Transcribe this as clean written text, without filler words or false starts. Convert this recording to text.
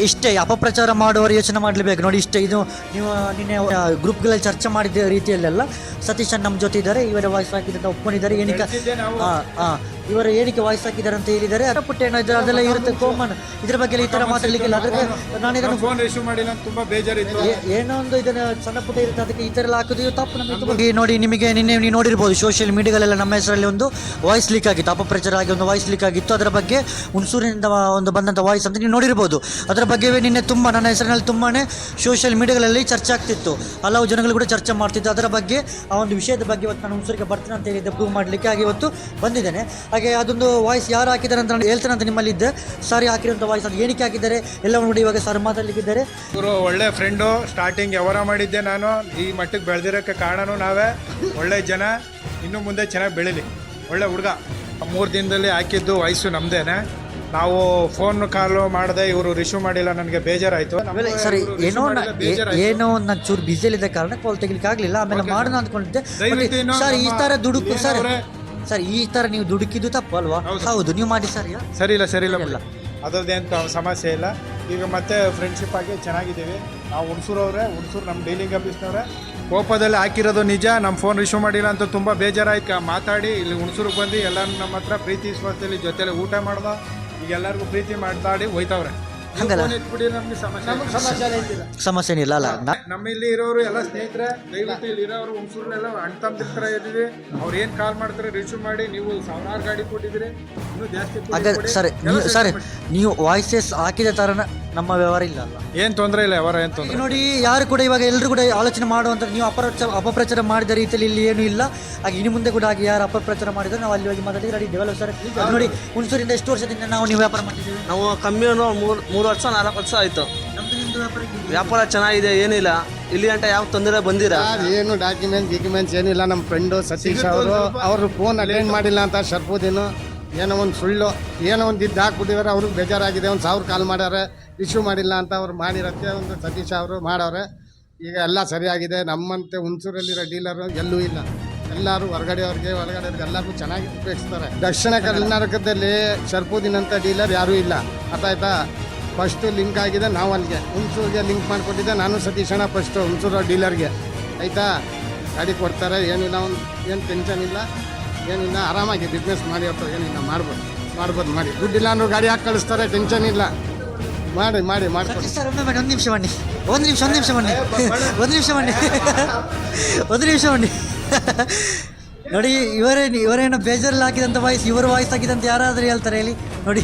ಇಷ್ಟೇ ಅಪಪ್ರಚಾರ ಮಾಡುವವರು ಯೋಚನೆ ಮಾಡಲೇಬೇಕು ನೋಡಿ. ಇಷ್ಟೇ ಇದು ನೀವು ನಿನ್ನೆ ಗ್ರೂಪ್ಗಳಲ್ಲಿ ಚರ್ಚೆ ಮಾಡಿದ ರೀತಿಯಲ್ಲೆಲ್ಲ ಸತೀಶ್ ನಮ್ಮ ಜೊತೆ ಇದ್ದಾರೆ, ಇವರ ವಾಯ್ಸ್ ಹಾಕಿದಂತ ಒಪ್ಕೊಂಡಿದ್ದಾರೆ. ಏನಕ್ಕೆ ಇವರು ಏನಕ್ಕೆ ವಾಯ್ಸ್ ಹಾಕಿದ್ದಾರೆ ಅಂತ ಹೇಳಿದ್ದಾರೆ. ಪುಟ್ಟ ಏನೋ ಅದೆಲ್ಲ ಇರುತ್ತೆ ಕಾಮನ್. ಇದ್ರ ಬಗ್ಗೆ ಈ ತರ ಮಾತಾಡ್ಲಿಕ್ಕಿಲ್ಲ. ಅದಕ್ಕೆ ನಾನು ಇದನ್ನು ಫೋನ್ ರಿಸೀವ್ ಮಾಡಿಲ್ಲ ಅಂತ ತುಂಬಾ ಬೇಜಾರಿತ್ತು. ಏನೋ ಒಂದು ಇದನ್ನ ಸಣ್ಣ ಪುಟ್ಟ ಇರುತ್ತೆ, ಅದಕ್ಕೆ ಈ ತರ ಎಲ್ಲ ಹಾಕೋದು ತಪ್ಪು. ನಮಗೆ ನೋಡಿ, ನಿಮಗೆ ನಿನ್ನೆ ನೀವು ನೋಡಿರ್ಬೋದು ಸೋಷಿಯಲ್ ಮೀಡಿಯಾಗಳೆಲ್ಲ ನಮ್ಮ ಹೆಸರಲ್ಲಿ ಒಂದು ವಾಯ್ಸ್ ಲೀಕ್ ಆಗಿತ್ತು, ಅಪಪ್ರಚಾರ ಆಗಿ ಒಂದು ವಾಯ್ಸ್ ಲೀಕ್ ಆಗಿತ್ತು. ಅದರ ಬಗ್ಗೆ ಹುಣಸೂರಿನಿಂದ ಒಂದು ಬಂದಂಥ ವಾಯ್ಸ್ ಅಂತ ನೀವು ನೋಡಿರ್ಬೋದು. ಅದರ ಬಗ್ಗೆ ನಿನ್ನೆ ತುಂಬ ನನ್ನ ಹೆಸರಿನಲ್ಲಿ ತುಂಬಾ ಸೋಷಿಯಲ್ ಮೀಡಿಯಾಗಳಲ್ಲಿ ಚರ್ಚೆ ಆಗ್ತಿತ್ತು, ಹಲವು ಜನಗಳು ಕೂಡ ಚರ್ಚೆ ಮಾಡ್ತಿತ್ತು. ಅದರ ಬಗ್ಗೆ ಆ ಒಂದು ವಿಷಯದ ಬಗ್ಗೆ ಇವತ್ತು ನಾನು ಹುಣಸೂರಿಗೆ ಬರ್ತೀನಿ ಅಂತ ಹೇಳಿದ್ದೆ, ಪ್ರೂವ್ ಮಾಡಲಿಕ್ಕೆ. ಹಾಗೆ ಇವತ್ತು ಬಂದಿದ್ದೇನೆ. ಹಾಗೆ ಅದೊಂದು ವಾಯ್ಸ್ ಯಾರು ಹಾಕಿದ್ದಾರೆ ಅಂತ ನಾನು ಹೇಳ್ತೇನೆ ಅಂತ ನಿಮ್ಮಲ್ಲಿ ಇದ್ದೆ. ಸಾರಿ ಹಾಕಿರೋಂಥ ವಾಯ್ಸ್ ಅದು ಏನಕ್ಕೆ ಹಾಕಿದ್ದಾರೆ ಎಲ್ಲವನ್ನು ನೋಡಿ ಇವಾಗ ಸರ್ ಮಾತಾಡಲಿಕ್ಕಿದ್ದಾರೆ. ಇವರು ಒಳ್ಳೆ ಫ್ರೆಂಡು, ಸ್ಟಾರ್ಟಿಂಗ್ ವ್ಯವಹಾರ ಮಾಡಿದ್ದೆ ನಾನು. ಈ ಮಟ್ಟಕ್ಕೆ ಬೆಳೆದಿರೋಕ್ಕೆ ಕಾರಣನೂ ನಾವೇ. ಒಳ್ಳೆ ಜನ, ಇನ್ನು ಮುಂದೆ ಚೆನ್ನಾಗಿ ಬೆಳೀಲಿ. ಒಳ್ಳೆ ಹುಡುಗ. 3 ದಿನದಲ್ಲಿ ಹಾಕಿದ್ದು ವಯಸ್ಸು ನಮ್ಮದೇನೆ. ನಾವು ಫೋನ್ ಕಾಲು ಮಾಡಿದೆ, ಇವರು ರಿಸೀವ್ ಮಾಡಿಲ್ಲ, ನನಗೆ ಬೇಜಾರಾಯಿತು. ಸರ್ ಏನೋ ನಾನು ಚೂರು ಬಿಸಿಲಿದ್ದ ಕಾರಣ ಕಾಲ್ ತೆಗಿಲಿಕ್ಕೆ ಆಗಲಿಲ್ಲ. ಆಮೇಲೆ ಮಾಡೋಣ ಅಂದ್ಕೊಂಡಿದ್ದೆ. ಸರ್ ಈ ಥರ ದುಡುಕು ಸರ್ ಈ ಥರ ನೀವು ದುಡುಕಿದ್ದು ತಪ್ಪು ಅಲ್ವಾ? ಹೌದು, ನೀವು ಮಾಡಿ ಸರಿ ಇಲ್ಲ ಅದರದ್ದೇನು ಸಮಸ್ಯೆ ಇಲ್ಲ. ಈಗ ಮತ್ತೆ ಫ್ರೆಂಡ್ಶಿಪ್ ಆಗಿ ಚೆನ್ನಾಗಿದ್ದೀವಿ. ನಾವು ಹುಣಸೂರವ್ರೆ, ಹುಣಸೂರು ನಮ್ಮ ಡೀಲಿಂಗ್ ಆಫೀಸ್ನವ್ರೆ. ಕೋಪದಲ್ಲಿ ಹಾಕಿರೋದು ನಿಜ. ನಮ್ಮ ಫೋನ್ ರಿಸೀವ್ ಮಾಡಿಲ್ಲ ಅಂತ ತುಂಬ ಬೇಜಾರಾಯ್ತು. ಮಾತಾಡಿ ಇಲ್ಲಿ ಹುಣಸೂರಿಗೆ ಬಂದು ಎಲ್ಲರೂ ನಮ್ಮ ಹತ್ರ ಪ್ರೀತಿ ವಿಶ್ವಾಸದಲ್ಲಿ ಜೊತೆಲಿ ಊಟ ಮಾಡ್ದೋ. ಈಗ ಎಲ್ಲರಿಗೂ ಪ್ರೀತಿ ಮಾತಾಡಿ ಹೋಯ್ತವ್ರೆ. ಹಂಗಲ್ಲ, ಸಮಸ್ಯೆ ಏನಿಲ್ಲ ಅಲ್ಲ. ನಮ್ಮಲ್ಲಿ ಇರೋರು ಎಲ್ಲ ಸ್ನೇಹಿತರೆ, ದಯವಿಟ್ಟು ಇಲ್ಲಿ ಇರೋರು ಹುಣಸೂರಲ್ಲೆಲ್ಲ ಅಣ್ಣ ತಮ್ಮದಿರ ಇದ್ದೀವಿ. ಅವ್ರು ಏನು ಕಾಲ್ ಮಾಡ್ತಾರೆ ರಿಸೀವ್ ಮಾಡಿ. ನೀವು 1000 ಗಾಡಿ ಕೊಟ್ಟಿದ್ದೀರಿ, ಇನ್ನೂ ಜಾಸ್ತಿ. ಸರ್ ನೀವು ವಾಯ್ಸಸ್ ಹಾಕಿದ ಥರ ನಮ್ಮ ವ್ಯವಹಾರ ಇಲ್ಲ ಅಲ್ಲ, ಏನು ತೊಂದರೆ ಇಲ್ಲ. ವ್ಯವಹಾರ ಏನು ತೊಂದರೆ ನೋಡಿ. ಯಾರು ಕೂಡ ಇವಾಗ ಎಲ್ಲರೂ ಕೂಡ ಆಲೋಚನೆ ಮಾಡುವಂಥ, ನೀವು ಅಪಪ್ರಚಾರ ಮಾಡಿದ ರೀತಿಯಲ್ಲಿ ಇಲ್ಲಿ ಏನೂ ಇಲ್ಲ. ಹಾಗೆ ಇನ್ನು ಮುಂದೆ ಕೂಡ ಹಾಗೆ ಯಾರು ಅಪಪ್ರಚಾರ ಮಾಡಿದ್ರೆ ನಾವು ಅಲ್ಲಿ ಹೋಗಿ ಮಾತಾಡಿ ರೆಡಿ ಡೆವಲಪ್. ಸರ್ ನೋಡಿ, ಹುಣಸೂರಿಂದ ಎಷ್ಟು ವರ್ಷದಿಂದ ನೀವು ವ್ಯಾಪಾರ ಮಾಡ್ತಿದ್ದೀವಿ? ನಾವು ಕಮ್ಮಿ 3 ವರ್ಷ 4 ವರ್ಷ ಆಯಿತು. ವ್ಯಾಪಾರ ಚೆನ್ನಾಗಿದೆ, ಏನಿಲ್ಲ. ಇಲ್ಲಿ ಗಂಟ ಯಾವ ತೊಂದರೆ ಬಂದಿರ? ಏನು ಡಾಕ್ಯುಮೆಂಟ್ಸ್ ಏನಿಲ್ಲ. ನಮ್ಮ ಫ್ರೆಂಡು ಸತೀಶ್ ಅವರು ಫೋನ್ ಅಟೆಂಡ್ ಮಾಡಿಲ್ಲ ಅಂತ ಶರ್ಪುದ್ದೀನು ಏನೋ ಒಂದು ಸುಳ್ಳು, ಏನೋ ಒಂದು ಇದ್ದು ಹಾಕ್ಬಿಟ್ಟಿದ್ದಾರೆ. ಅವ್ರಿಗೆ ಬೇಜಾರಾಗಿದೆ. 1000 ಕಾಲ್ ಮಾಡ್ಯಾರೆ, ರಿಸೀವ್ ಮಾಡಿಲ್ಲ ಅಂತ ಅವ್ರು ಮಾಡಿರತ್ತೆ. ಒಂದು ಸತೀಶ್ ಅವರು ಮಾಡವ್ರೆ. ಈಗ ಎಲ್ಲ ಸರಿಯಾಗಿದೆ. ನಮ್ಮಂತೆ ಹುಣಸೂರಲ್ಲಿರೋ ಡೀಲರು ಎಲ್ಲೂ ಇಲ್ಲ. ಎಲ್ಲರೂ ಒಳಗಡೆಯವ್ರಿಗೆ ಎಲ್ಲರಿಗೂ ಚೆನ್ನಾಗಿ ಉಪಯೋಗಿಸ್ತಾರೆ. ದಕ್ಷಿಣ ಕರ್ನಾಟಕದಲ್ಲಿ ಶರ್ಪುದ್ದೀನ್ ಅಂತ ಡೀಲರ್ ಯಾರೂ ಇಲ್ಲ. ಅರ್ಥಾಯ್ತಾ? ಫಸ್ಟು ಲಿಂಕ್ ಆಗಿದೆ, ನಾವು ಅಲ್ಲಿಗೆ ಹುಣಸೂರಿಗೆ ಲಿಂಕ್ ಮಾಡಿಕೊಟ್ಟಿದ್ದೆ. ನಾನು ಸತೀಶಣ್ಣ ಫಸ್ಟು ಹುಣಸೂರು ಡೀಲರ್ಗೆ. ಆಯಿತಾ? ಗಾಡಿ ಕೊಡ್ತಾರೆ, ಏನಿಲ್ಲ. ಏನು ಟೆನ್ಷನ್ ಇಲ್ಲ, ಏನಿಲ್ಲ. ಆರಾಮಾಗಿ ಬಿಸ್ನೆಸ್ ಮಾಡಿ ಅಂತ ಏನಿಲ್ಲ. ಮಾಡ್ಬೋದು ಮಾಡಿ. ದುಡ್ಡಿಲ್ಲ ಅಂದ್ರೂ ಗಾಡಿ ಹಾಕಿ ಕಳಿಸ್ತಾರೆ, ಟೆನ್ಷನ್ ಇಲ್ಲ. ಮಾಡ್ಕೊಡಿ ಸರ್. ಒಂದು ನಿಮಿಷ ಬನ್ನಿ. ನೋಡಿ, ಇವರೇನೋ ಬೇಜಾರಲ್ಲಿ ಹಾಕಿದಂಥ ವಾಯ್ಸ್, ಇವರು ವಾಯ್ಸ್ ಹಾಕಿದಂತ ಯಾರಾದರೂ ಹೇಳ್ತಾರೆ ಹೇಳಿ ನೋಡಿ.